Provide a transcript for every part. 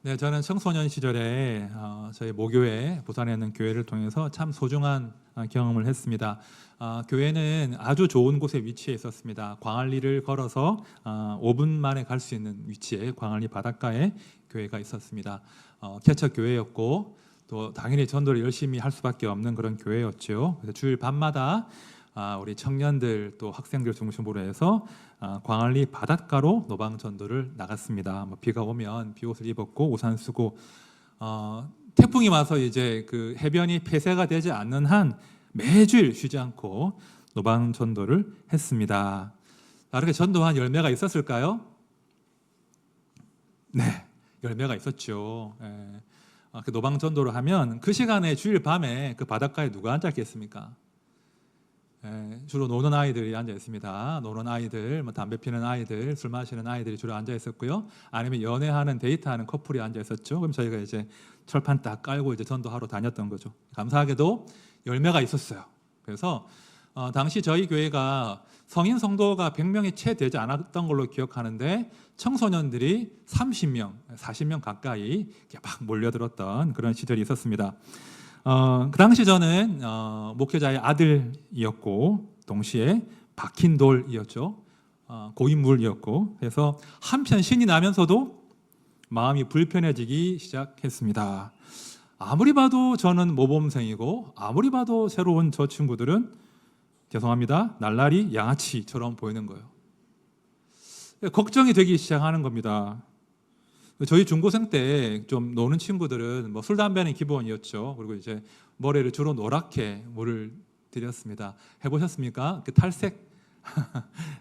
네, 저는 청소년 시절에 저희 모교회 부산에 있는 교회를 통해서 참 소중한 경험을 했습니다. 교회는 아주 좋은 곳에 위치해 있었습니다. 광안리를 걸어서 5분 만에 갈 수 있는 위치에 광안리 바닷가에 교회가 있었습니다. 개척 교회였고 또 당연히 전도를 열심히 할 수밖에 없는 그런 교회였죠. 그래서 주일 밤마다 우리 청년들 또 학생들 중심으로 해서 광안리 바닷가로 노방 전도를 나갔습니다. 비가 오면 비옷을 입었고 우산 쓰고 태풍이 와서 이제 그 해변이 폐쇄가 되지 않는 한 매주일 쉬지 않고 노방 전도를 했습니다. 이렇게 전도한 열매가 있었을까요? 네, 열매가 있었죠. 그 노방 전도를 하면 그 시간에 주일 밤에 그 바닷가에 누가 앉아 있겠습니까? 주로 노는 아이들이 앉아 있습니다. 노는 아이들, 담배 피는 아이들, 술 마시는 아이들이 주로 앉아 있었고요. 아니면 연애하는 데이트하는 커플이 앉아 있었죠. 그럼 저희가 이제 철판 딱 깔고 이제 전도하러 다녔던 거죠. 감사하게도 열매가 있었어요. 그래서 당시 저희 교회가 성인 성도가 100명이 채 되지 않았던 걸로 기억하는데 청소년들이 30명, 40명 가까이 막 몰려들었던 그런 시절이 있었습니다. 그 당시 저는 목회자의 아들이었고 동시에 박힌 돌이었죠. 고인물이었고 그래서 한편 신이 나면서도 마음이 불편해지기 시작했습니다. 아무리 봐도 저는 모범생이고 아무리 봐도 새로운 저 친구들은 죄송합니다. 날라리 양아치처럼 보이는 거예요. 걱정이 되기 시작하는 겁니다. 저희 중고생 때 좀 노는 친구들은 술 담배는 기본이었죠. 그리고 이제 머리를 주로 노랗게 물을 들였습니다. 해보셨습니까? 그 탈색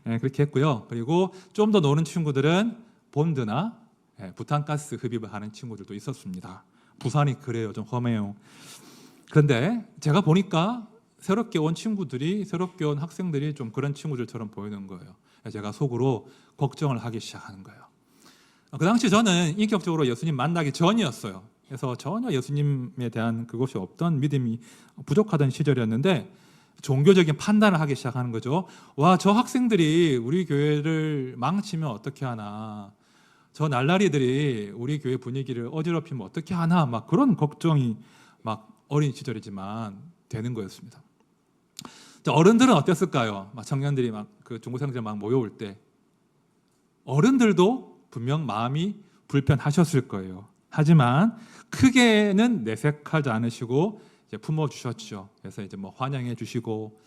네, 그렇게 했고요. 그리고 좀 더 노는 친구들은 본드나 부탄가스 흡입을 하는 친구들도 있었습니다. 부산이 그래요. 좀 험해요. 그런데 제가 보니까 새롭게 온 친구들이, 새롭게 온 학생들이 좀 그런 친구들처럼 보이는 거예요. 제가 속으로 걱정을 하기 시작하는 거예요. 그 당시 저는 인격적으로 예수님 만나기 전이었어요. 그래서 전혀 예수님에 대한 그것이 없던 믿음이 부족하던 시절이었는데 종교적인 판단을 하기 시작하는 거죠. 와, 저 학생들이 우리 교회를 망치면 어떻게 하나, 저 날라리들이 우리 교회 분위기를 어지럽히면 어떻게 하나, 막 그런 걱정이 막 어린 시절이지만 되는 거였습니다. 어른들은 어땠을까요? 막 청년들이 막 그 중고생들 막 모여올 때 어른들도 분명 마음이 불편하셨을 거예요. 하지만 크게는 내색하지 않으시고 이제 품어 주셨죠. 그래서 이제 환영해 주시고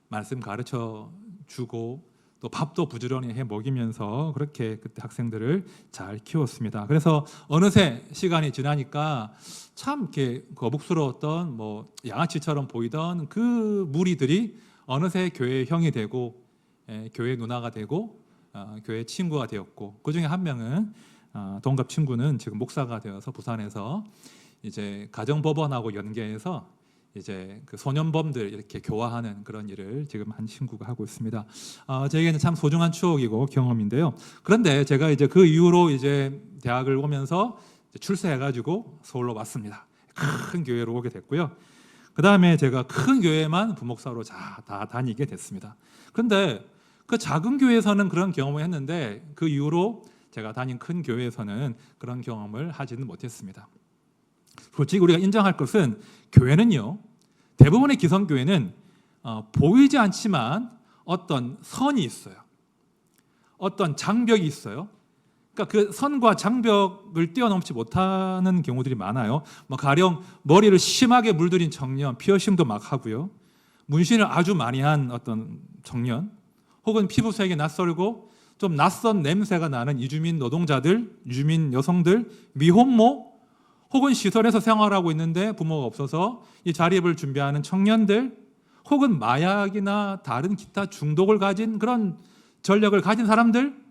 말씀 가르쳐 주고 또 밥도 부지런히 해 먹이면서 그렇게 그때 학생들을 잘 키웠습니다. 그래서 어느새 시간이 지나니까 참 이렇게 거북스러웠던 양아치처럼 보이던 그 무리들이 어느새 교회의 형이 되고 교회 누나가 되고 교회 친구가 되었고 그 중에 한 명은 동갑 친구는 지금 목사가 되어서 부산에서 이제 가정법원하고 연계해서 이제 그 소년범들 이렇게 교화하는 그런 일을 지금 한 친구가 하고 있습니다. 저에게는 참 소중한 추억이고 경험인데요. 그런데 제가 이제 그 이후로 이제 대학을 오면서 출세해가지고 서울로 왔습니다. 큰 교회로 오게 됐고요. 그 다음에 제가 큰 교회만 부목사로 다 다니게 됐습니다. 그런데 그 작은 교회에서는 그런 경험을 했는데 그 이후로 제가 다닌 큰 교회에서는 그런 경험을 하지는 못했습니다. 솔직히 우리가 인정할 것은 교회는요, 대부분의 기성교회는 보이지 않지만 어떤 선이 있어요. 어떤 장벽이 있어요. 그러니까 그 선과 장벽을 뛰어넘지 못하는 경우들이 많아요. 가령 머리를 심하게 물들인 청년, 피어싱도 막 하고요. 문신을 아주 많이 한 어떤 청년, 혹은 피부색이 낯설고 좀 낯선 냄새가 나는 이주민 노동자들, 이주민 여성들, 미혼모, 혹은 시설에서 생활하고 있는데 부모가 없어서 이 자립을 준비하는 청년들, 혹은 마약이나 다른 기타 중독을 가진 그런 전력을 가진 사람들,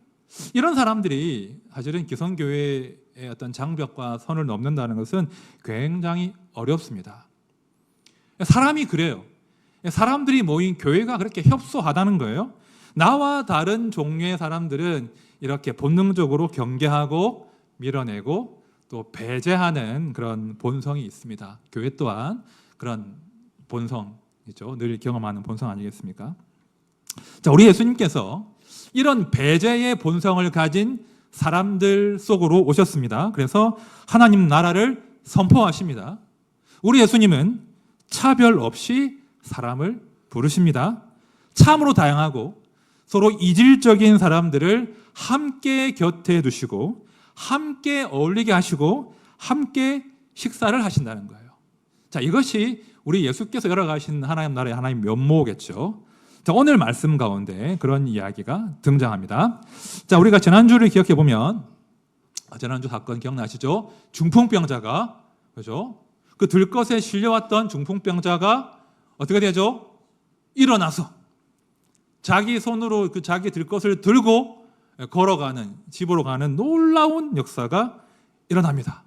이런 사람들이 사실은 기성교회의 어떤 장벽과 선을 넘는다는 것은 굉장히 어렵습니다. 사람이 그래요. 사람들이 모인 교회가 그렇게 협소하다는 거예요. 나와 다른 종류의 사람들은 이렇게 본능적으로 경계하고 밀어내고 또 배제하는 그런 본성이 있습니다. 교회 또한 그런 본성이죠. 늘 경험하는 본성 아니겠습니까? 자, 우리 예수님께서 이런 배제의 본성을 가진 사람들 속으로 오셨습니다. 그래서 하나님 나라를 선포하십니다. 우리 예수님은 차별 없이 사람을 부르십니다. 참으로 다양하고 서로 이질적인 사람들을 함께 곁에 두시고 함께 어울리게 하시고 함께 식사를 하신다는 거예요. 자, 이것이 우리 예수께서 열어가신 하나님 나라의 하나님 면모겠죠. 자, 오늘 말씀 가운데 그런 이야기가 등장합니다. 자, 우리가 지난주를 기억해 보면 지난주 사건 기억나시죠? 중풍병자가, 그죠? 그 들것에 실려왔던 중풍병자가 어떻게 되죠? 일어나서 자기 손으로 그 자기 들것을 들고 걸어가는, 집으로 가는 놀라운 역사가 일어납니다.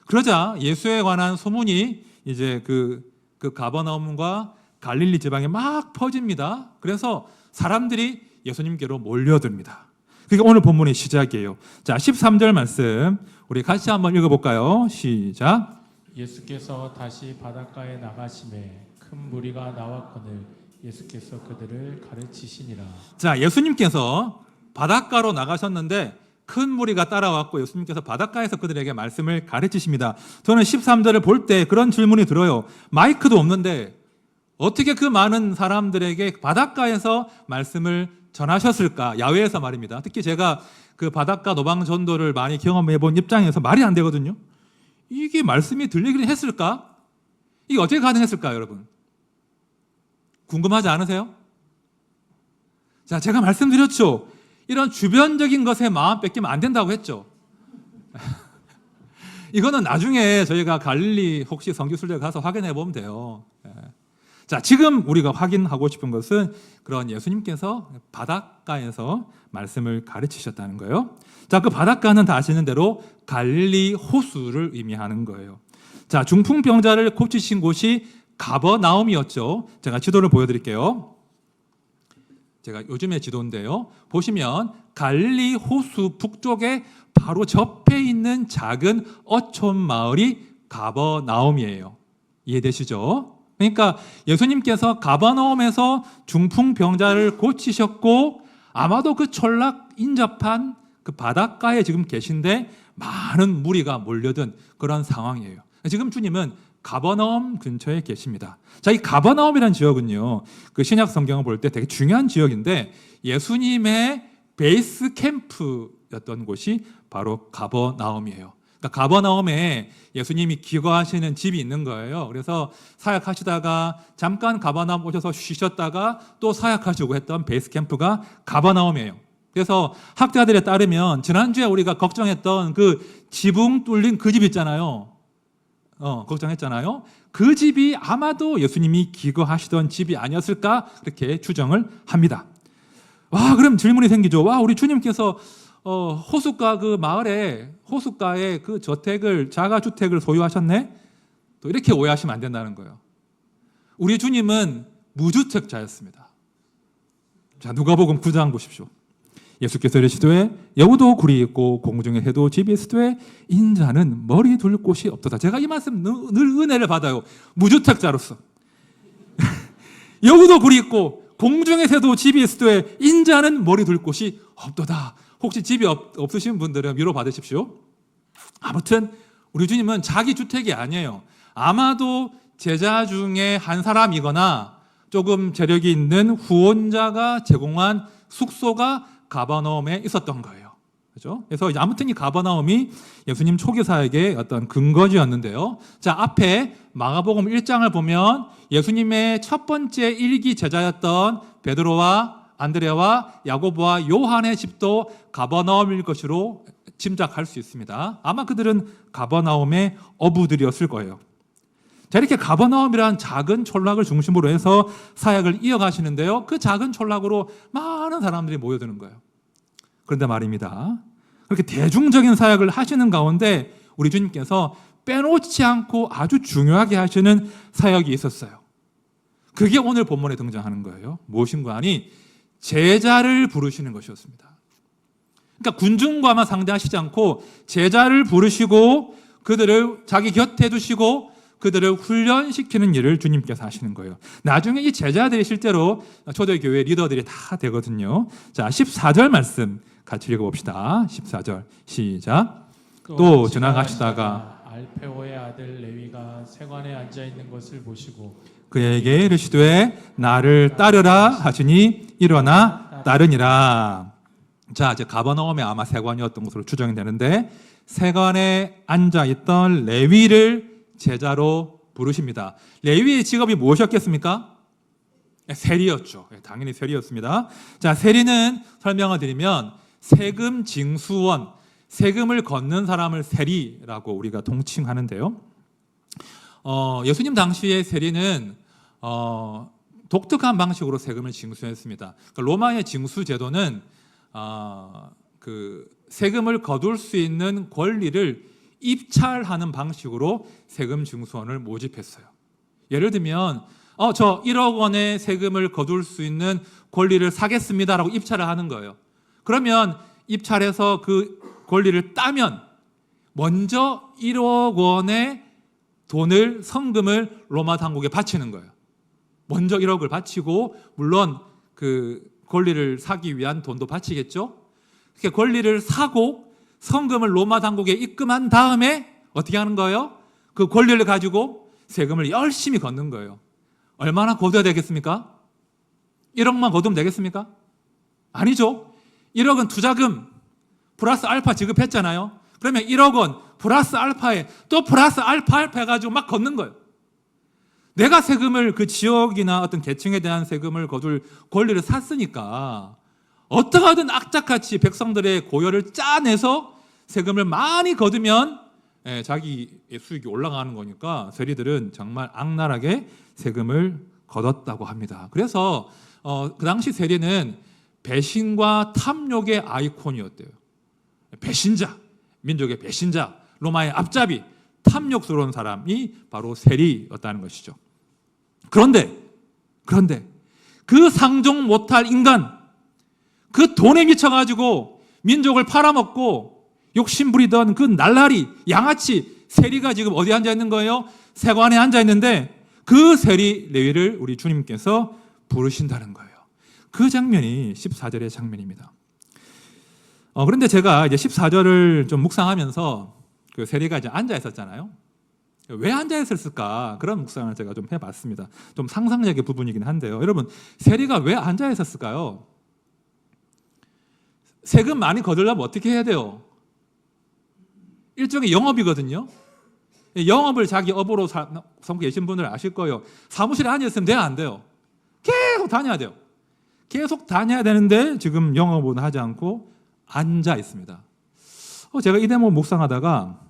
그러자 예수에 관한 소문이 이제 그 가버나움과 갈릴리 지방에 막 퍼집니다. 그래서 사람들이 예수님께로 몰려듭니다. 그게 오늘 본문의 시작이에요. 자, 13절 말씀 우리 같이 한번 읽어볼까요? 시작. 예수께서 다시 바닷가에 나가심에 큰 무리가 나왔거늘 예수께서 그들을 가르치시니라. 자, 예수님께서 바닷가로 나가셨는데 큰 무리가 따라왔고 예수님께서 바닷가에서 그들에게 말씀을 가르치십니다. 저는 13절을 볼 때 그런 질문이 들어요. 마이크도 없는데 어떻게 그 많은 사람들에게 바닷가에서 말씀을 전하셨을까? 야외에서 말입니다. 특히 제가 그 바닷가 노방 전도를 많이 경험해 본 입장에서 말이 안 되거든요. 이게 말씀이 들리기는 했을까? 이게 어떻게 가능했을까, 여러분? 궁금하지 않으세요? 자, 제가 말씀드렸죠. 이런 주변적인 것에 마음 뺏기면 안 된다고 했죠. 이거는 나중에 저희가 갈릴리 혹시 성지순례 가서 확인해 보면 돼요. 자, 지금 우리가 확인하고 싶은 것은 그런 예수님께서 바닷가에서 말씀을 가르치셨다는 거예요. 자, 그 바닷가는 다 아시는 대로 갈릴리 호수를 의미하는 거예요. 자, 중풍병자를 고치신 곳이 가버나움이었죠. 제가 지도를 보여드릴게요. 제가 요즘의 지도인데요. 보시면 갈릴리 호수 북쪽에 바로 접해 있는 작은 어촌 마을이 가버나움이에요. 이해되시죠? 그러니까 예수님께서 가버나움에서 중풍병자를 고치셨고 아마도 그 촌락 인접한 그 바닷가에 지금 계신데 많은 무리가 몰려든 그런 상황이에요. 지금 주님은 가버나움 근처에 계십니다. 자, 이 가버나움이라는 지역은요, 그 신약 성경을 볼 때 되게 중요한 지역인데 예수님의 베이스 캠프였던 곳이 바로 가버나움이에요. 그러니까 가버나움에 예수님이 기거하시는 집이 있는 거예요. 그래서 사역하시다가 잠깐 가버나움 오셔서 쉬셨다가 또 사역하시고 했던 베이스 캠프가 가버나움이에요. 그래서 학자들에 따르면 지난주에 우리가 걱정했던 그 지붕 뚫린 그 집 있잖아요. 걱정했잖아요. 그 집이 아마도 예수님이 기거하시던 집이 아니었을까 그렇게 추정을 합니다. 와, 그럼 질문이 생기죠. 와, 우리 주님께서 호숫가 그 마을에 호숫가에 그 저택을 자가주택을 소유하셨네. 또 이렇게 오해하시면 안 된다는 거예요. 우리 주님은 무주택자였습니다. 자, 누가복음 9장 보십시오. 예수께서 이르시되 여우도 굴이 있고 공중에 새도 집이 있으되 인자는 머리 둘 곳이 없도다. 제가 이 말씀 늘 은혜를 받아요. 무주택자로서. 여우도 굴이 있고 공중에 새도 집이 있으되 인자는 머리 둘 곳이 없도다. 혹시 집이 없으신 분들은 위로 받으십시오. 아무튼 우리 주님은 자기 주택이 아니에요. 아마도 제자 중에 한 사람이거나 조금 재력이 있는 후원자가 제공한 숙소가 가버나움에 있었던 거예요. 그렇죠? 그래서 아무튼 이 가버나움이 예수님 초기 사역의 어떤 근거지였는데요. 자, 앞에 마가복음 1장을 보면 예수님의 첫 번째 일기 제자였던 베드로와 안드레와 야고보와 요한의 집도 가버나움일 것으로 짐작할 수 있습니다. 아마 그들은 가버나움의 어부들이었을 거예요. 자, 이렇게 가버나움이란 작은 촌락을 중심으로 해서 사역을 이어가시는데요. 그 작은 촌락으로 많은 사람들이 모여드는 거예요. 그런데 말입니다. 그렇게 대중적인 사역을 하시는 가운데 우리 주님께서 빼놓지 않고 아주 중요하게 하시는 사역이 있었어요. 그게 오늘 본문에 등장하는 거예요. 무엇인가 하니 제자를 부르시는 것이었습니다. 그러니까 군중과만 상대하시지 않고 제자를 부르시고 그들을 자기 곁에 두시고 그들을 훈련시키는 일을 주님께서 하시는 거예요. 나중에 이 제자들이 실제로 초대교회 리더들이 다 되거든요. 자, 14절 말씀 같이 읽어봅시다. 14절 시작. 또 지나가시다가 알페오의 아들 레위가 세관에 앉아 있는 것을 보시고 그에게 이르시되 나를 따르라 하시니 일어나 따르니라. 자, 이제 가버나움에 아마 세관이었던 것으로 추정이 되는데 세관에 앉아 있던 레위를 제자로 부르십니다. 레위의 직업이 무엇이었겠습니까? 세리였죠. 당연히 세리였습니다. 자, 세리는 설명을 드리면 세금 징수원, 세금을 걷는 사람을 세리라고 우리가 통칭하는데요. 예수님 당시의 세리는 독특한 방식으로 세금을 징수했습니다. 그러니까 로마의 징수 제도는 그 세금을 거둘 수 있는 권리를 입찰하는 방식으로 세금 징수원을 모집했어요. 예를 들면 저 1억 원의 세금을 거둘 수 있는 권리를 사겠습니다라고 입찰을 하는 거예요. 그러면 입찰해서 그 권리를 따면 먼저 1억 원의 돈을 성금을 로마 당국에 바치는 거예요. 먼저 1억을 바치고 물론 그 권리를 사기 위한 돈도 바치겠죠. 그렇게 권리를 사고 성금을 로마 당국에 입금한 다음에 어떻게 하는 거예요? 그 권리를 가지고 세금을 열심히 걷는 거예요. 얼마나 거둬야 되겠습니까? 1억만 거두면 되겠습니까? 아니죠. 1억은 투자금 플러스 알파 지급했잖아요. 그러면 1억 원 플러스 알파에 또 플러스 알파 해가지고 막 걷는 거예요. 내가 세금을 그 지역이나 어떤 계층에 대한 세금을 거둘 권리를 샀으니까 어떠하든 악착같이 백성들의 고열을 짜내서 세금을 많이 거두면 자기의 수익이 올라가는 거니까 세리들은 정말 악랄하게 세금을 거뒀다고 합니다. 그래서 그 당시 세리는 배신과 탐욕의 아이콘이었대요. 배신자, 민족의 배신자, 로마의 앞잡이, 탐욕스러운 사람이 바로 세리였다는 것이죠. 그런데 그 상종 못할 인간, 그 돈에 미쳐가지고 민족을 팔아먹고 욕심부리던 그 날라리, 양아치 세리가 지금 어디 앉아 있는 거예요? 세관에 앉아 있는데 그 세리 레위를 우리 주님께서 부르신다는 거예요. 그 장면이 14절의 장면입니다. 그런데 제가 이제 14절을 좀 묵상하면서 그 세리가 이제 앉아 있었잖아요. 왜 앉아 있었을까? 그런 묵상을 제가 좀 해봤습니다. 좀 상상력의 부분이긴 한데요. 여러분, 세리가 왜 앉아 있었을까요? 세금 많이 거두려면 어떻게 해야 돼요? 일종의 영업이거든요. 영업을 자기 업으로 삼고 계신 분들 아실 거예요. 사무실에 앉아 있으면 돼요, 안 돼요? 계속 다녀야 돼요. 계속 다녀야 되는데 지금 영업은 하지 않고 앉아 있습니다. 제가 이 대목 묵상하다가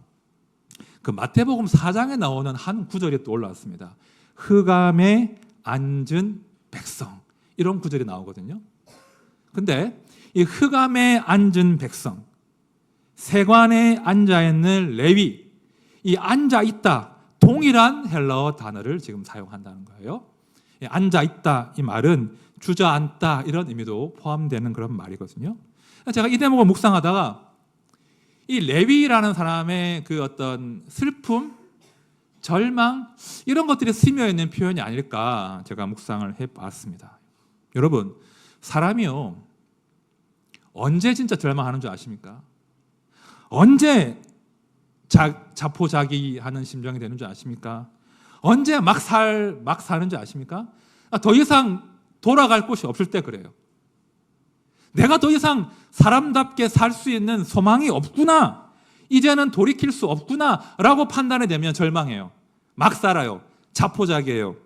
그 마태복음 4장에 나오는 한 구절이 또 올라왔습니다. 흑암에 앉은 백성, 이런 구절이 나오거든요. 근데 이 흑암에 앉은 백성, 세관에 앉아있는 레위, 이 앉아있다, 동일한 헬라어 단어를 지금 사용한다는 거예요. 앉아있다, 이 말은 주저앉다, 이런 의미도 포함되는 그런 말이거든요. 제가 이 대목을 묵상하다가 이 레위라는 사람의 그 어떤 슬픔, 절망, 이런 것들이 스며 있는 표현이 아닐까 제가 묵상을 해봤습니다. 여러분, 사람이요, 언제 진짜 절망하는 줄 아십니까? 언제 자포자기하는 심정이 되는 줄 아십니까? 언제 막 사는 줄 아십니까? 더 이상 돌아갈 곳이 없을 때 그래요. 내가 더 이상 사람답게 살 수 있는 소망이 없구나, 이제는 돌이킬 수 없구나 라고 판단이 되면 절망해요. 막 살아요. 자포자기예요.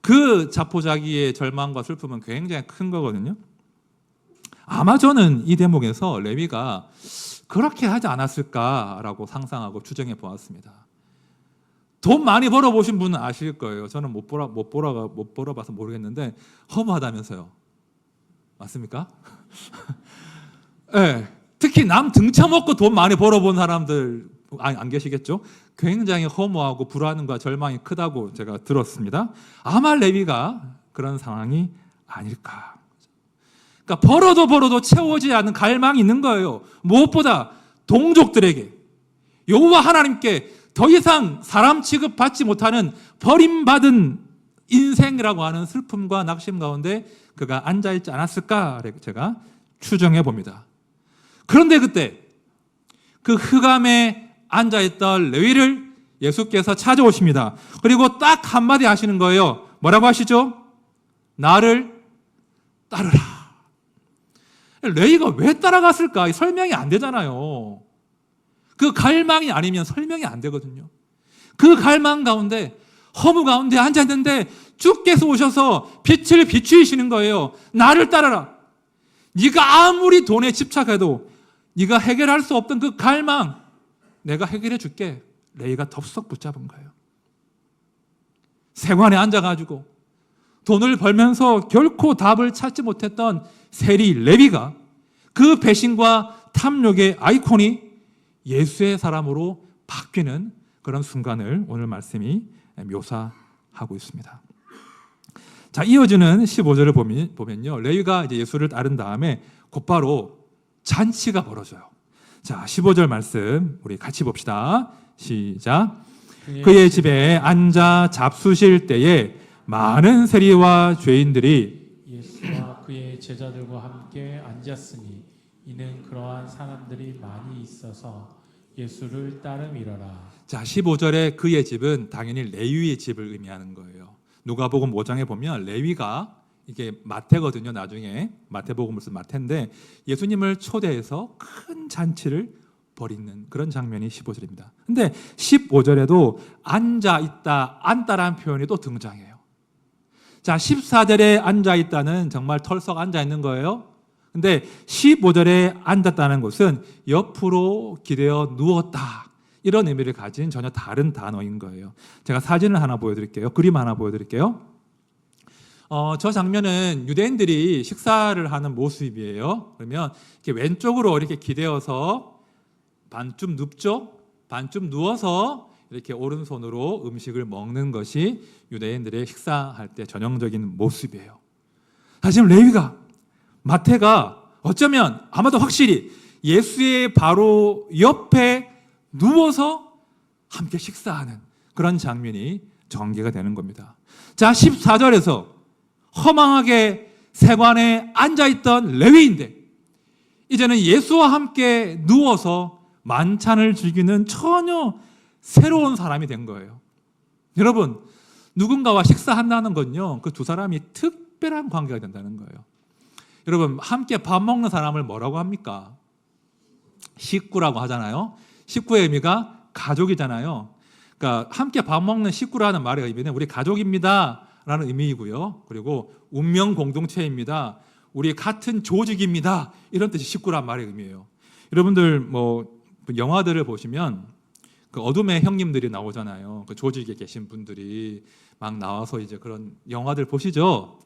그 자포자기의 절망과 슬픔은 굉장히 큰 거거든요. 아마 저는 이 대목에서 레위가 그렇게 하지 않았을까라고 상상하고 추정해 보았습니다. 돈 많이 벌어보신 분은 아실 거예요. 저는 못 벌어봐서 모르겠는데 허무하다면서요. 맞습니까? 네, 특히 남 등쳐먹고 돈 많이 벌어본 사람들 안 계시겠죠? 굉장히 허무하고 불안과 절망이 크다고 제가 들었습니다. 아마 레위가 그런 상황이 아닐까. 그러니까 벌어도 채워지지 않는 갈망이 있는 거예요. 무엇보다 동족들에게, 여호와 하나님께 더 이상 사람 취급받지 못하는 버림받은 인생이라고 하는 슬픔과 낙심 가운데 그가 앉아있지 않았을까 제가 추정해 봅니다. 그런데 그때 그 흑암에 앉아있던 레위를 예수께서 찾아오십니다. 그리고 딱 한마디 하시는 거예요. 뭐라고 하시죠? 나를 따르라. 레위가 왜 따라갔을까? 설명이 안 되잖아요. 그 갈망이 아니면 설명이 안 되거든요. 그 갈망 가운데, 허무 가운데 앉아있는데 주께서 오셔서 빛을 비추시는 거예요. 나를 따르라. 네가 아무리 돈에 집착해도 네가 해결할 수 없던 그 갈망 내가 해결해 줄게. 레위가 덥석 붙잡은 거예요. 세관에 앉아가지고 돈을 벌면서 결코 답을 찾지 못했던 세리 레위가 그 배신과 탐욕의 아이콘이 예수의 사람으로 바뀌는 그런 순간을 오늘 말씀이 묘사하고 있습니다. 자, 이어지는 15절을 보면요, 레위가 이제 예수를 따른 다음에 곧바로 잔치가 벌어져요. 자, 15절 말씀 우리 같이 봅시다. 시작. 그의 집에 앉아 잡수실 때에 많은 세리와 죄인들이 예수와 그의 제자들과 함께 앉았으니 이는 그러한 사람들이 많이 있어서 예수를 따름이러라. 자, 15절에 그의 집은 당연히 레위의 집을 의미하는 거예요. 누가복음 5장에 보면 레위가 이게 마태거든요. 나중에 마태복음을 쓴 마태인데 예수님을 초대해서 큰 잔치를 벌이는 그런 장면이 15절입니다. 근데 15절에도 앉아 있다, 앉다라는 표현이 또 등장해요. 자, 14절에 앉아 있다는 정말 털썩 앉아 있는 거예요. 근데 15절에 앉았다는 것은 옆으로 기대어 누웠다, 이런 의미를 가진 전혀 다른 단어인 거예요. 제가 사진을 하나 보여드릴게요. 그림 하나 보여드릴게요. 저 장면은 유대인들이 식사를 하는 모습이에요. 그러면 이렇게 왼쪽으로 이렇게 기대어서 반쯤 눕죠, 반쯤 누워서 이렇게 오른손으로 음식을 먹는 것이 유대인들의 식사할 때 전형적인 모습이에요. 지금 레위가, 마태가 어쩌면 아마도 확실히 예수의 바로 옆에 누워서 함께 식사하는 그런 장면이 전개가 되는 겁니다. 자, 14절에서 허망하게 세관에 앉아있던 레위인데 이제는 예수와 함께 누워서 만찬을 즐기는 전혀 새로운 사람이 된 거예요. 여러분, 누군가와 식사한다는 건요, 그 두 사람이 특별한 관계가 된다는 거예요. 여러분, 함께 밥 먹는 사람을 뭐라고 합니까? 식구라고 하잖아요. 식구의 의미가 가족이잖아요. 그러니까 함께 밥 먹는 식구라는 말의 의미는 우리 가족입니다 라는 의미이고요. 그리고 운명 공동체입니다, 우리 같은 조직입니다, 이런 뜻이 식구란 말의 의미예요. 여러분들 뭐 영화들을 보시면 그 어둠의 형님들이 나오잖아요. 그 조직에 계신 분들이 막 나와서 이제 그런 영화들 보시죠.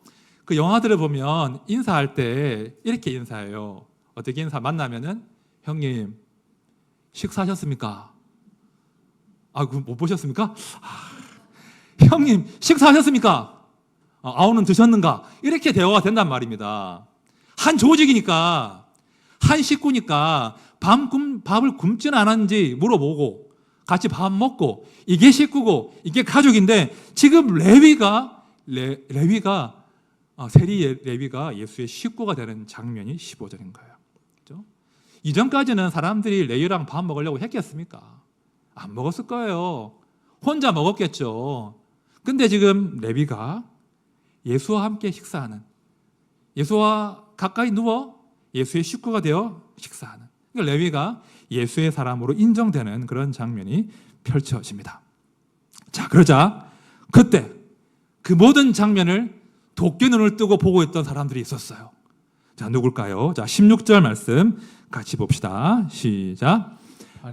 그 영화들을 보면 인사할 때 이렇게 인사해요. 어떻게 인사? 만나면은 형님 식사하셨습니까? 그거 못 보셨습니까? 형님 식사하셨습니까? 아우는 드셨는가? 이렇게 대화가 된단 말입니다. 한 조직이니까, 한 식구니까 밥을 굶지는 않았는지 물어보고 같이 밥 먹고, 이게 식구고 이게 가족인데 지금 레위가 세리 레위가 예수의 식구가 되는 장면이 15절인 거예요. 그렇죠? 이전까지는 사람들이 레위랑 밥 먹으려고 했겠습니까? 안 먹었을 거예요. 혼자 먹었겠죠. 근데 지금 레위가 예수와 함께 식사하는, 예수와 가까이 누워 예수의 식구가 되어 식사하는, 그러니까 레위가 예수의 사람으로 인정되는 그런 장면이 펼쳐집니다. 자, 그러자 그때 그 모든 장면을 도끼 눈을 뜨고 보고 있던 사람들이 있었어요. 자, 누굴까요? 자, 16절 말씀 같이 봅시다. 시작.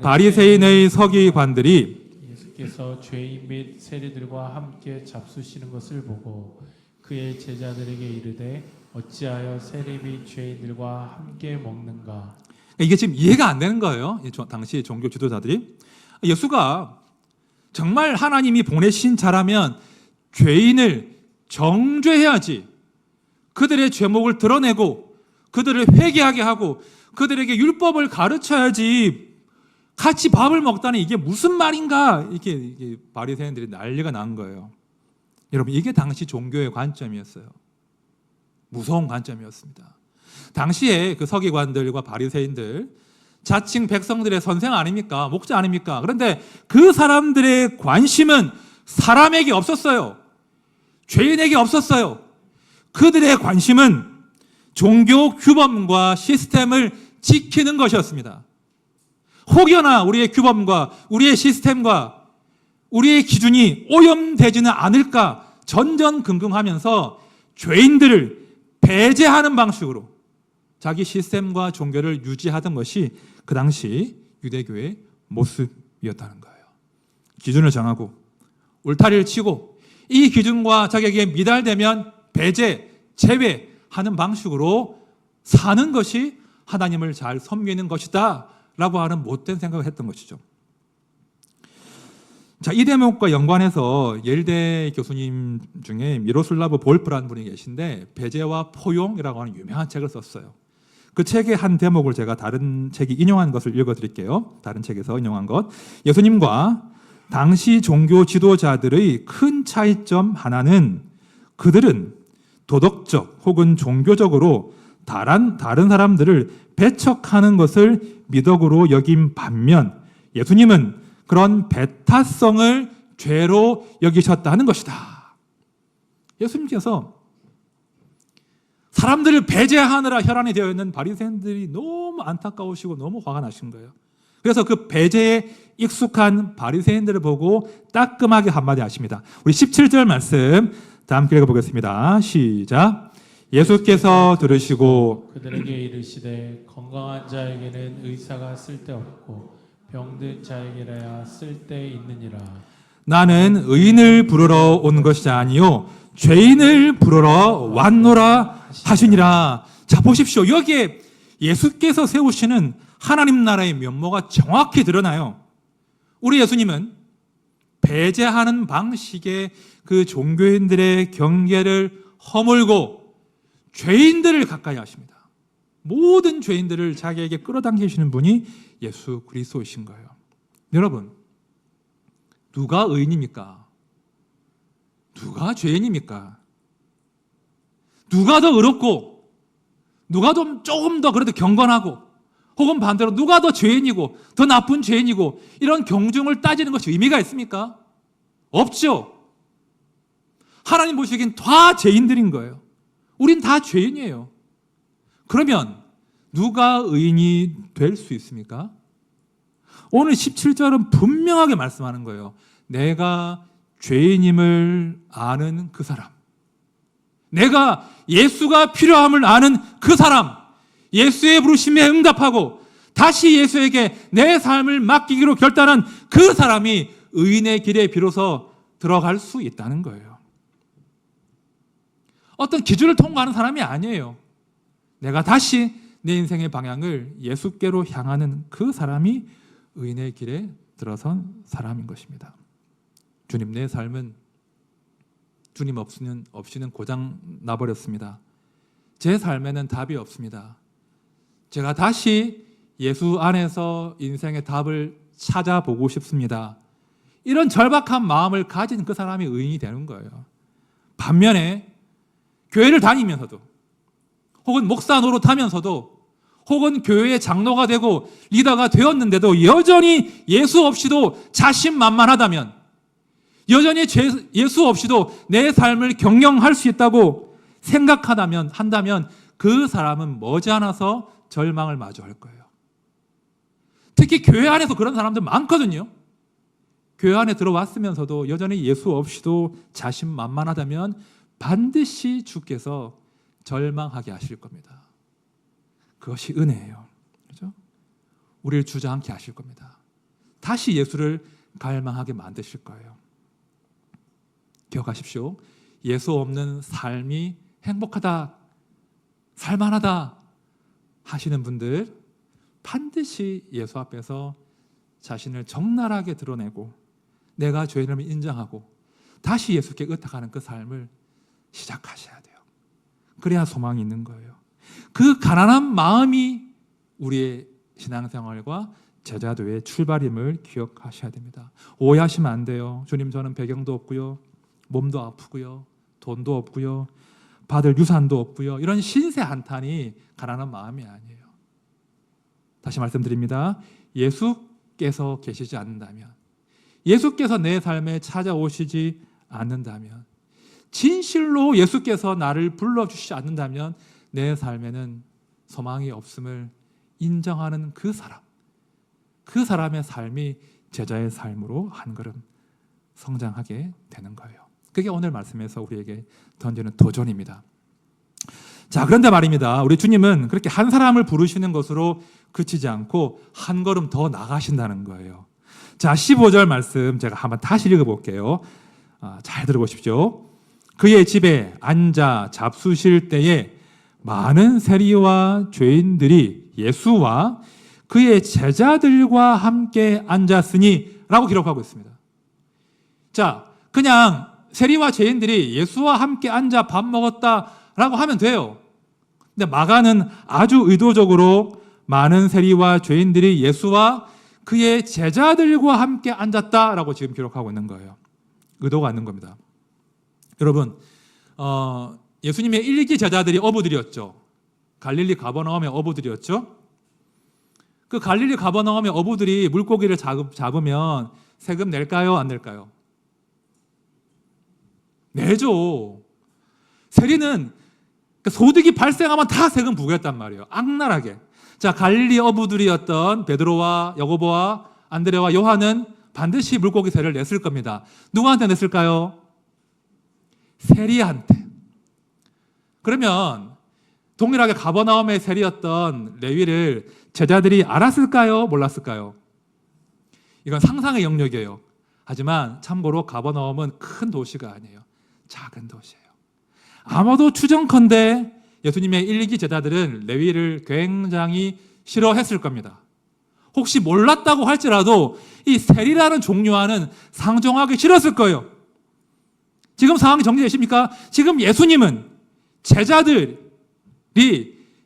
바리새인의 서기관들이 예수께서 죄인 및 세리들과 함께 잡수시는 것을 보고 그의 제자들에게 이르되 어찌하여 세리 및 죄인들과 함께 먹는가? 이게 지금 이해가 안 되는 거예요. 당시 종교 지도자들이 예수가 정말 하나님이 보내신 자라면 죄인을 정죄해야지, 그들의 죄목을 드러내고 그들을 회개하게 하고 그들에게 율법을 가르쳐야지 같이 밥을 먹다니 이게 무슨 말인가, 이게 바리새인들이 난리가 난 거예요. 여러분, 이게 당시 종교의 관점이었어요. 무서운 관점이었습니다. 당시에 그 서기관들과 바리새인들 자칭 백성들의 선생 아닙니까? 목자 아닙니까? 그런데 그 사람들의 관심은 사람에게 없었어요. 죄인에게 없었어요. 그들의 관심은 종교 규범과 시스템을 지키는 것이었습니다. 혹여나 우리의 규범과 우리의 시스템과 우리의 기준이 오염되지는 않을까 전전긍긍하면서 죄인들을 배제하는 방식으로 자기 시스템과 종교를 유지하던 것이 그 당시 유대교의 모습이었다는 거예요. 기준을 정하고 울타리를 치고 이 기준과 자격에 미달되면 배제, 제외하는 방식으로 사는 것이 하나님을 잘 섬기는 것이다 라고 하는 못된 생각을 했던 것이죠. 자, 이 대목과 연관해서 예일대 교수님 중에 미로슬라브 볼프라는 분이 계신데 배제와 포용이라고 하는 유명한 책을 썼어요. 그 책의 한 대목을 제가 다른 책이 인용한 것을 읽어드릴게요. 다른 책에서 인용한 것. 예수님과 당시 종교 지도자들의 큰 차이점 하나는 그들은 도덕적 혹은 종교적으로 다른 사람들을 배척하는 것을 미덕으로 여긴 반면 예수님은 그런 배타성을 죄로 여기셨다는 것이다. 예수님께서 사람들을 배제하느라 혈안이 되어 있는 바리새인들이 너무 안타까우시고 너무 화가 나신 거예요. 그래서 그 배제에 익숙한 바리새인들을 보고 따끔하게 한마디 하십니다. 우리 17절 말씀 다 함께 읽어보겠습니다. 시작. 예수께서 들으시고 그들에게 이르시되 건강한 자에게는 의사가 쓸데없고 병든 자에게라야 쓸데 있느니라. 나는 의인을 부르러 온 것이 아니요 죄인을 부르러 왔노라 하시니라. 자, 보십시오. 여기에 예수께서 세우시는 하나님 나라의 면모가 정확히 드러나요. 우리 예수님은 배제하는 방식의 그 종교인들의 경계를 허물고 죄인들을 가까이 하십니다. 모든 죄인들을 자기에게 끌어당기시는 분이 예수 그리스도이신 거예요. 여러분, 누가 의인입니까? 누가 죄인입니까? 누가 더 의롭고 누가 좀 조금 더 그래도 경건하고 혹은 반대로 누가 더 죄인이고 더 나쁜 죄인이고 이런 경중을 따지는 것이 의미가 있습니까? 없죠. 하나님 보시기엔 다 죄인들인 거예요. 우린 다 죄인이에요. 그러면 누가 의인이 될 수 있습니까? 오늘 17절은 분명하게 말씀하는 거예요. 내가 죄인임을 아는 그 사람, 내가 예수가 필요함을 아는 그 사람, 예수의 부르심에 응답하고 다시 예수에게 내 삶을 맡기기로 결단한 그 사람이 의인의 길에 비로소 들어갈 수 있다는 거예요. 어떤 기준을 통과하는 사람이 아니에요. 내가 다시 내 인생의 방향을 예수께로 향하는 그 사람이 의인의 길에 들어선 사람인 것입니다. 주님, 내 삶은 주님 없이는 고장 나버렸습니다. 제 삶에는 답이 없습니다. 제가 다시 예수 안에서 인생의 답을 찾아보고 싶습니다. 이런 절박한 마음을 가진 그 사람이 의인이 되는 거예요. 반면에 교회를 다니면서도 혹은 목사 노릇하면서도 혹은 교회의 장로가 되고 리더가 되었는데도 여전히 예수 없이도 자신만만하다면, 여전히 예수 없이도 내 삶을 경영할 수 있다고 한다면 그 사람은 머지않아서 절망을 마주할 거예요. 특히 교회 안에서 그런 사람들 많거든요. 교회 안에 들어왔으면서도 여전히 예수 없이도 자신만만하다면 반드시 주께서 절망하게 하실 겁니다. 그것이 은혜예요. 그렇죠? 우리를 주저앉게 하실 겁니다. 다시 예수를 갈망하게 만드실 거예요. 기억하십시오. 예수 없는 삶이 행복하다, 살만하다 하시는 분들 반드시 예수 앞에서 자신을 적나라하게 드러내고 내가 죄인임을 인정하고 다시 예수께 의탁하는 그 삶을 시작하셔야 돼요. 그래야 소망이 있는 거예요. 그 가난한 마음이 우리의 신앙생활과 제자도의 출발임을 기억하셔야 됩니다. 오해하시면 안 돼요. 주님, 저는 배경도 없고요, 몸도 아프고요, 돈도 없고요, 받을 유산도 없고요. 이런 신세 한탄이 가난한 마음이 아니에요. 다시 말씀드립니다. 예수께서 계시지 않는다면, 예수께서 내 삶에 찾아오시지 않는다면, 진실로 예수께서 나를 불러주시지 않는다면 내 삶에는 소망이 없음을 인정하는 그 사람의 삶이 제자의 삶으로 한 걸음 성장하게 되는 거예요. 그게 오늘 말씀에서 우리에게 던지는 도전입니다. 자, 그런데 말입니다. 우리 주님은 그렇게 한 사람을 부르시는 것으로 그치지 않고 한 걸음 더 나가신다는 거예요. 자, 15절 말씀 제가 한번 다시 읽어볼게요. 잘 들어보십시오. 그의 집에 앉아 잡수실 때에 많은 세리와 죄인들이 예수와 그의 제자들과 함께 앉았으니 라고 기록하고 있습니다. 자, 그냥 세리와 죄인들이 예수와 함께 앉아 밥 먹었다라고 하면 돼요. 근데 마가는 아주 의도적으로 많은 세리와 죄인들이 예수와 그의 제자들과 함께 앉았다라고 지금 기록하고 있는 거예요. 의도가 있는 겁니다. 여러분, 예수님의 1기 제자들이 어부들이었죠. 갈릴리 가버나움의 어부들이었죠. 그 갈릴리 가버나움의 어부들이 물고기를 잡으면 세금 낼까요? 안 낼까요? 내죠. 세리는 소득이 발생하면 다 세금 부과했단 말이에요. 악랄하게. 자, 갈릴리 어부들이었던 베드로와 야고보와 안드레와 요한은 반드시 물고기 세를 냈을 겁니다. 누구한테 냈을까요? 세리한테. 그러면 동일하게 가버나움의 세리였던 레위를 제자들이 알았을까요? 몰랐을까요? 이건 상상의 영역이에요. 하지만 참고로 가버나움은 큰 도시가 아니에요. 작은 도시예요. 아마도 추정컨대 예수님의 1, 2기 제자들은 레위를 굉장히 싫어했을 겁니다. 혹시 몰랐다고 할지라도 이 세리라는 종류와는 상종하기 싫었을 거예요. 지금 상황이 정리되십니까? 지금 예수님은 제자들이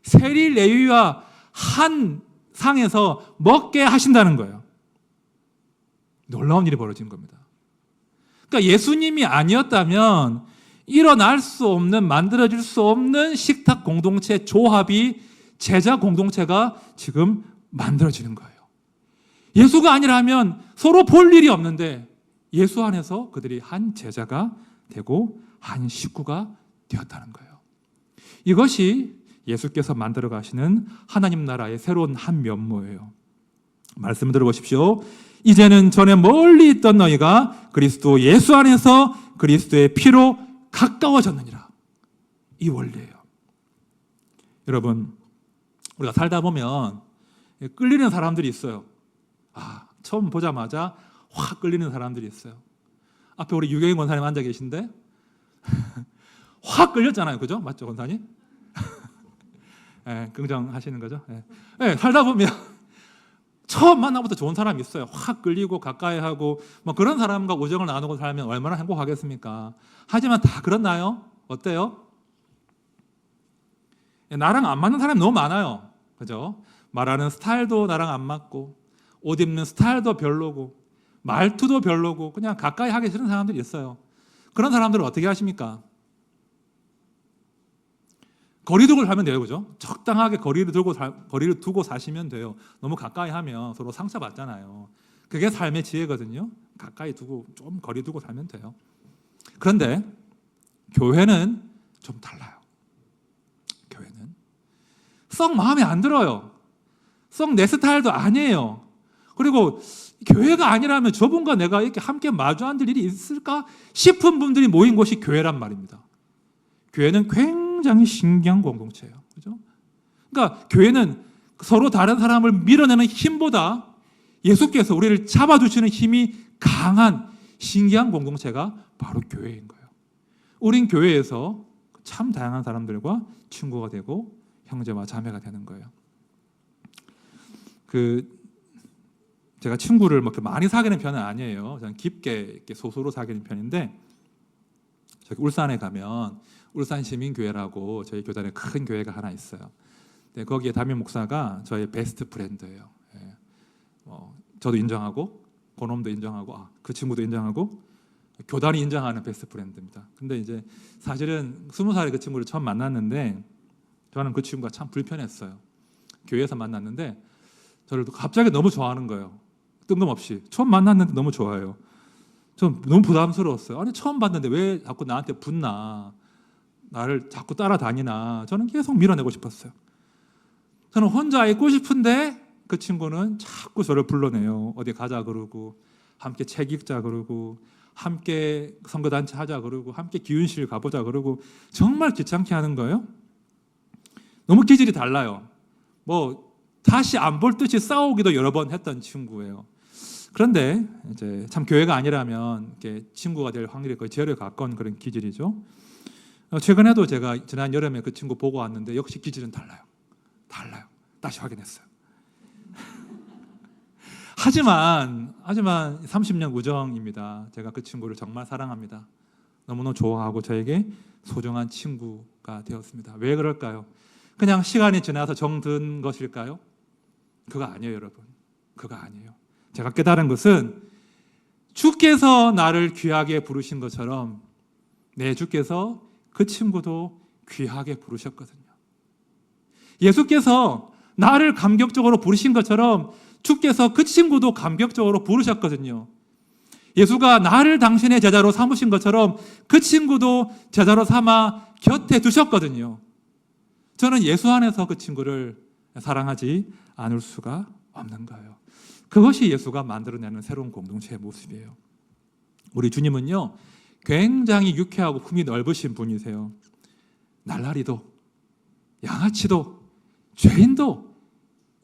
세리 레위와 한 상에서 먹게 하신다는 거예요. 놀라운 일이 벌어진 겁니다. 그러니까 예수님이 아니었다면 일어날 수 없는, 만들어질 수 없는 식탁 공동체 조합이 제자 공동체가 지금 만들어지는 거예요. 예수가 아니라면 서로 볼 일이 없는데 예수 안에서 그들이 한 제자가 되고 한 식구가 되었다는 거예요. 이것이 예수께서 만들어 가시는 하나님 나라의 새로운 한 면모예요. 말씀 들어보십시오. 이제는 전에 멀리 있던 너희가 그리스도 예수 안에서 그리스도의 피로 가까워졌느니라. 이 원리예요. 여러분, 우리가 살다 보면 끌리는 사람들이 있어요. 처음 보자마자 확 끌리는 사람들이 있어요. 앞에 우리 유경인 권사님 앉아 계신데 확 끌렸잖아요. 그죠? 맞죠, 권사님? 네, 긍정하시는 거죠? 네, 살다 보면 처음 만나부터 좋은 사람이 있어요. 확 끌리고 가까이 하고 뭐 그런 사람과 우정을 나누고 살면 얼마나 행복하겠습니까? 하지만 다 그렇나요? 어때요? 나랑 안 맞는 사람이 너무 많아요. 그죠? 말하는 스타일도 나랑 안 맞고 옷 입는 스타일도 별로고 말투도 별로고 그냥 가까이 하기 싫은 사람들이 있어요. 그런 사람들은 어떻게 하십니까? 거리두고 살면 돼요. 그죠? 적당하게 거리를 두고 사시면 돼요. 너무 가까이 하면 서로 상처받잖아요. 그게 삶의 지혜거든요. 가까이 두고 좀 거리 두고 살면 돼요. 그런데 교회는 좀 달라요. 교회는 썩 마음에 안 들어요. 썩 내 스타일도 아니에요. 그리고 교회가 아니라면 저분과 내가 이렇게 함께 마주 앉을 일이 있을까 싶은 분들이 모인 곳이 교회란 말입니다. 교회는 굉장히 신기한 공동체예요. 그죠? 그러니까 교회는 서로 다른 사람을 밀어내는 힘보다 예수께서 우리를 잡아주시는 힘이 강한 신기한 공동체가 바로 교회인 거예요. 우린 교회에서 참 다양한 사람들과 친구가 되고 형제와 자매가 되는 거예요. 제가 친구를 뭐 많이 사귀는 편은 아니에요. 저는 깊게 이렇게 소수로 사귀는 편인데 저기 울산에 가면 울산시민교회라고 저희 교단에 큰 교회가 하나 있어요. 네, 거기에 담임 목사가 저의 베스트 프렌드예요. 저도 인정하고 그놈도 인정하고 그 친구도 인정하고 교단이 인정하는 베스트 프렌드입니다. 근데 이제 사실은 20살에 그 친구를 처음 만났는데 저는 그 친구가 참 불편했어요. 교회에서 만났는데 저를 갑자기 너무 좋아하는 거예요. 뜬금없이. 처음 만났는데 너무 좋아해요. 전 너무 부담스러웠어요. 아니 처음 봤는데 왜 자꾸 나한테 붙나, 나를 자꾸 따라다니나. 저는 계속 밀어내고 싶었어요. 저는 혼자 있고 싶은데 그 친구는 자꾸 저를 불러내요. 어디 가자 그러고, 함께 책 읽자 그러고, 함께 선거단체 하자 그러고, 함께 기운실 가보자 그러고, 정말 귀찮게 하는 거예요. 너무 기질이 달라요. 뭐 다시 안 볼 듯이 싸우기도 여러 번 했던 친구예요. 그런데 이제 참 교회가 아니라면 이렇게 친구가 될 확률이 거의 제로에 가까운 그런 기질이죠. 최근에도 제가 지난 여름에 그 친구 보고 왔는데 역시 기질은 달라요. 다시 확인했어요. 하지만 30년 우정입니다. 제가 그 친구를 정말 사랑합니다. 너무너무 좋아하고 저에게 소중한 친구가 되었습니다. 왜 그럴까요? 그냥 시간이 지나서 정든 것일까요? 그거 아니에요, 여러분. 그거 아니에요. 제가 깨달은 것은 주께서 나를 귀하게 부르신 것처럼 내 주께서 그 친구도 귀하게 부르셨거든요. 예수께서 나를 감격적으로 부르신 것처럼 주께서 그 친구도 감격적으로 부르셨거든요. 예수가 나를 당신의 제자로 삼으신 것처럼 그 친구도 제자로 삼아 곁에 두셨거든요. 저는 예수 안에서 그 친구를 사랑하지 않을 수가 없는 거예요. 그것이 예수가 만들어내는 새로운 공동체의 모습이에요. 우리 주님은요, 굉장히 유쾌하고 품이 넓으신 분이세요. 날라리도, 양아치도, 죄인도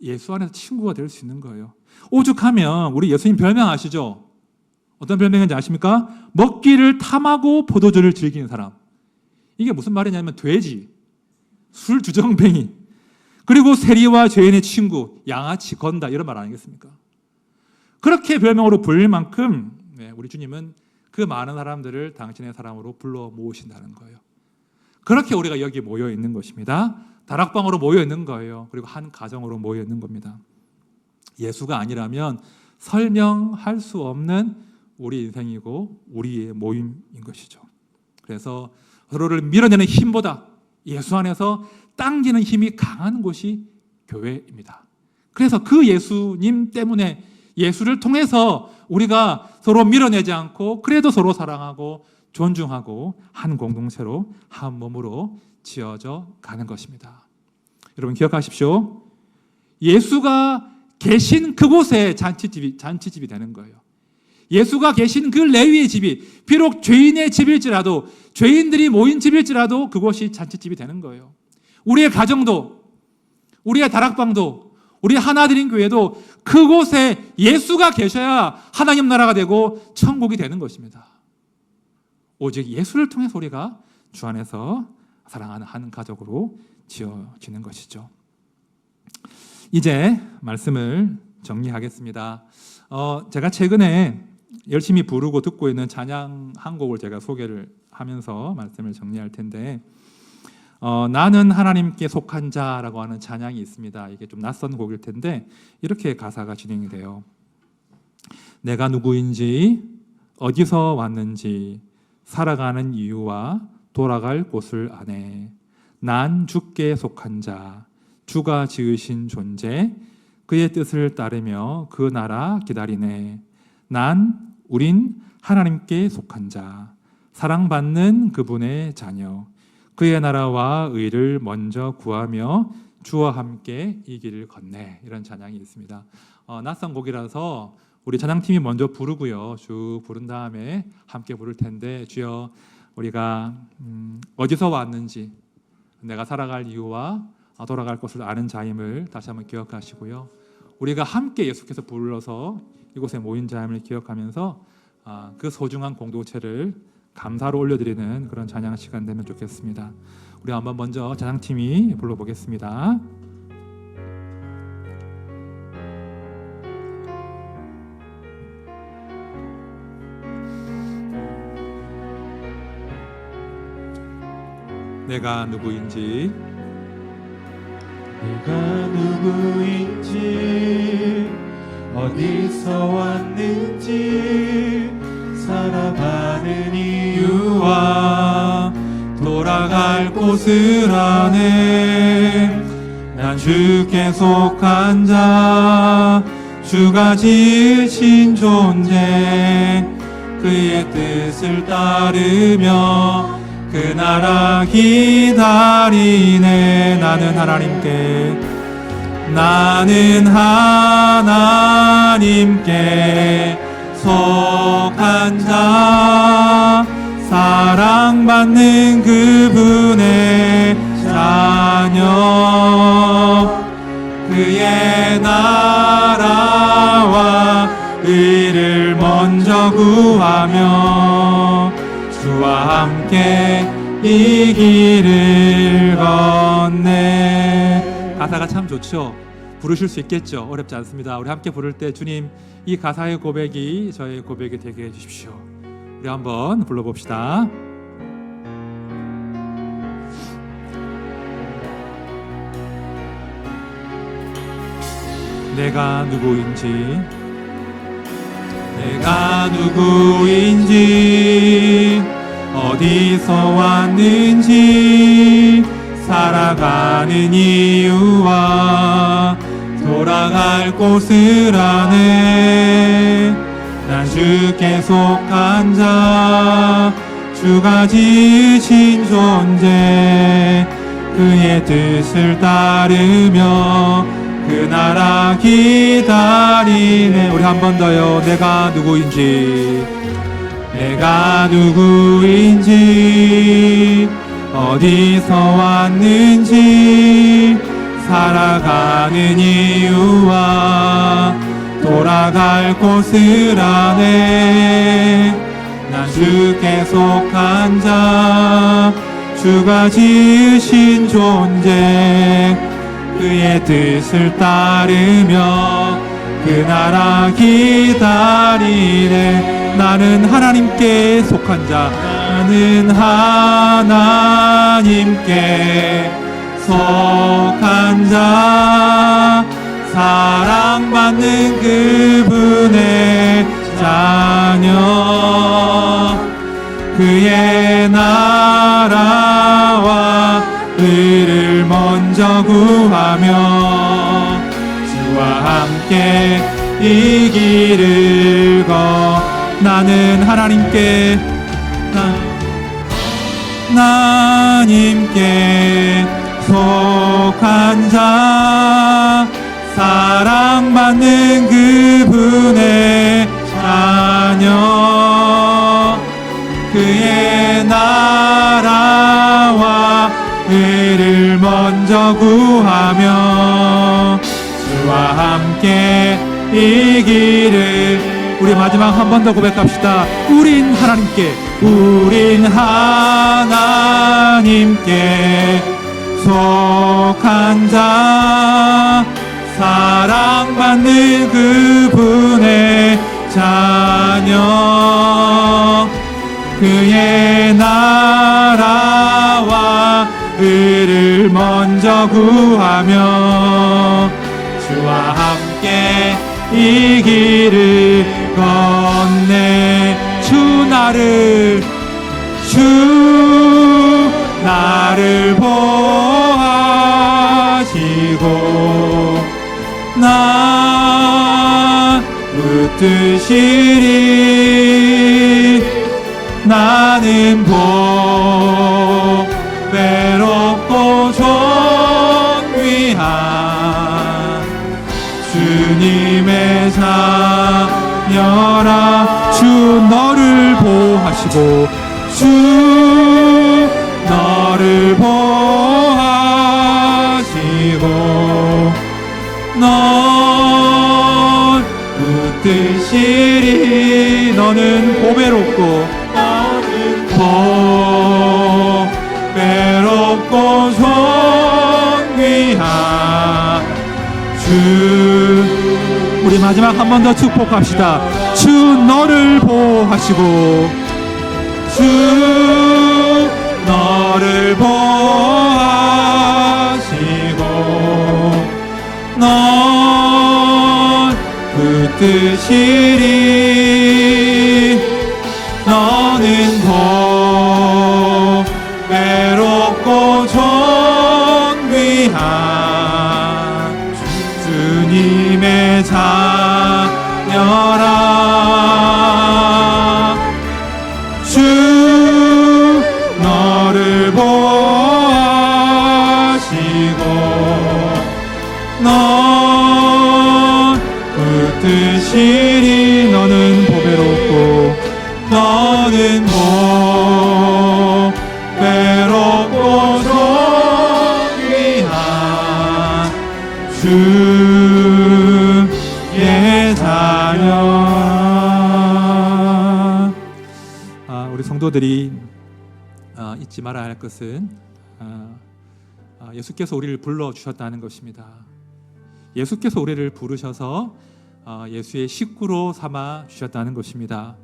예수 안에서 친구가 될 수 있는 거예요. 오죽하면 우리 예수님 별명 아시죠? 어떤 별명인지 아십니까? 먹기를 탐하고 포도주를 즐기는 사람. 이게 무슨 말이냐면 돼지, 술 주정뱅이, 그리고 세리와 죄인의 친구, 양아치, 건다 이런 말 아니겠습니까? 그렇게 별명으로 불릴 만큼 우리 주님은 그 많은 사람들을 당신의 사람으로 불러 모으신다는 거예요. 그렇게 우리가 여기 모여 있는 것입니다. 다락방으로 모여 있는 거예요. 그리고 한 가정으로 모여 있는 겁니다. 예수가 아니라면 설명할 수 없는 우리 인생이고 우리의 모임인 것이죠. 그래서 서로를 밀어내는 힘보다 예수 안에서 당기는 힘이 강한 곳이 교회입니다. 그래서 그 예수님 때문에, 예수를 통해서 우리가 서로 밀어내지 않고 그래도 서로 사랑하고 존중하고 한 공동체로, 한 몸으로 지어져 가는 것입니다. 여러분 기억하십시오. 예수가 계신 그곳에 잔치집이 되는 거예요. 예수가 계신 그 레위의 집이 비록 죄인의 집일지라도, 죄인들이 모인 집일지라도 그곳이 잔치집이 되는 거예요. 우리의 가정도, 우리의 다락방도, 우리 하나드림 교회도 그곳에 예수가 계셔야 하나님 나라가 되고 천국이 되는 것입니다. 오직 예수를 통해서 우리가 주 안에서 사랑하는 한 가족으로 지어지는 것이죠. 이제 말씀을 정리하겠습니다. 제가 최근에 열심히 부르고 듣고 있는 찬양 한 곡을 제가 소개를 하면서 말씀을 정리할 텐데, 나는 하나님께 속한 자라고 하는 찬양이 있습니다. 이게 좀 낯선 곡일 텐데 이렇게 가사가 진행이 돼요. 내가 누구인지, 어디서 왔는지, 살아가는 이유와 돌아갈 곳을 아네. 난 주께 속한 자, 주가 지으신 존재, 그의 뜻을 따르며 그 나라 기다리네. 우린 하나님께 속한 자, 사랑받는 그분의 자녀, 그의 나라와 의를 먼저 구하며 주와 함께 이 길을 걷네. 이런 찬양이 있습니다. 낯선 곡이라서 우리 찬양팀이 먼저 부르고요. 쭉 부른 다음에 함께 부를 텐데, 주여, 우리가 어디서 왔는지, 내가 살아갈 이유와 돌아갈 곳을 아는 자임을 다시 한번 기억하시고요. 우리가 함께 예수께서 불러서 이곳에 모인 자임을 기억하면서 그 소중한 공동체를 감사로 올려드리는 그런 찬양 시간 되면 좋겠습니다. 우리 한번 먼저 찬양팀이 불러보겠습니다. 내가 누구인지, 내가 누구인지, 어디서 왔는지, 살아가는 곳을 아네. 난 주께 속한 자, 주가 지으신 존재, 그의 뜻을 따르며 그 나라 기다리네. 나는 하나님께 속한 자, 사랑받는 그분의 자녀, 그의 나라와 의를 먼저 구하며 주와 함께 이 길을 걷네. 가사가 참 좋죠. 부르실 수 있겠죠. 어렵지 않습니다. 우리 함께 부를 때 주님, 이 가사의 고백이 저의 고백이 되게 해주십시오. 우리 한번 불러봅시다. 내가 누구인지 어디서 왔는지 살아가는 이유와 돌아갈 곳을 아네. 난 주께 속한 자, 주가 지으신 존재, 그의 뜻을 따르며 그 나라 기다리네. 우리 한 번 더요. 내가 누구인지 어디서 왔는지 살아가는 이유와 돌아갈 곳을 아네. 난 주께 속한 자, 주가 지으신 존재, 그의 뜻을 따르며 그 나라 기다리네. 나는 하나님께 속한 자, 나는 하나님께 속한 자, 사랑받는 그분의 자녀, 그의 나라와 의를 먼저 구하며 주와 함께 이 길을 나는 하나님께 속한 자, 사랑받는 그분의 자녀, 그의 나라와 의를 먼저 구하며 주와 함께 이 길을. 우리 마지막 한 번 더 고백합시다. 우린 하나님께 속한 자, 사랑받는 그분의 자녀, 그의 나라와 의를 먼저 구하며 주와 함께 이 길을 걷네. 주 나를 보아시고 나 붙드시리. 나는 외롭고 존귀한 주님의 자녀라. 주 너를 보호하시고 주 너를 보호하시고 넌 붙드시리. 너는 보배롭고 존귀한 주. 우리 마지막 한 번 더 축복합시다. 주 너를 보호하시고 주 너를 보호하시고 넌 붙드시리. 너는 외롭고 주님의 자녀라. 주 너를 보호하시고 넌 붙드시리. 너는 보배롭고 너는 보배롭고 존귀한 주의 자녀. 우리 성도들이 잊지 말아야 할 것은 예수께서 우리를 불러주셨다는 것입니다. 예수께서 우리를 부르셔서 예수의 식구로 삼아 주셨다는 것입니다.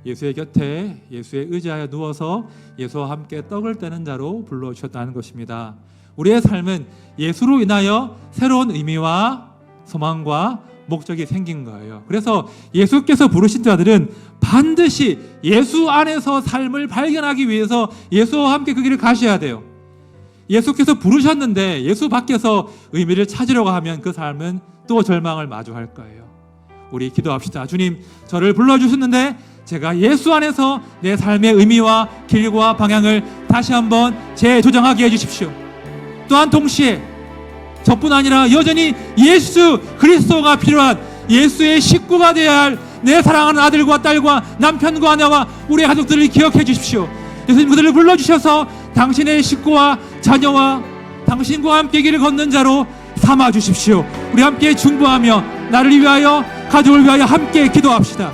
예수의 곁에 예수의 의지하여 누워서 예수와 함께 떡을 떼는 자로 불러주셨다는 것입니다. 우리의 삶은 예수로 인하여 새로운 의미와 소망과 목적이 생긴 거예요. 그래서 예수께서 부르신 자들은 반드시 예수 안에서 삶을 발견하기 위해서 예수와 함께 그 길을 가셔야 돼요. 예수께서 부르셨는데 예수 밖에서 의미를 찾으려고 하면 그 삶은 또 절망을 마주할 거예요. 우리 기도합시다. 주님, 저를 불러주셨는데 제가 예수 안에서 내 삶의 의미와 길과 방향을 다시 한번 재조정하게 해주십시오. 또한 동시에 저뿐 아니라 여전히 예수 그리스도가 필요한 예수의 식구가 되어야 할 내 사랑하는 아들과 딸과 남편과 아내와 우리 가족들을 기억해 주십시오. 예수님 그들을 불러주셔서 당신의 식구와 자녀와 당신과 함께 길을 걷는 자로 삼아 주십시오. 우리 함께 중보하며 나를 위하여 가족을 위하여 함께 기도합시다.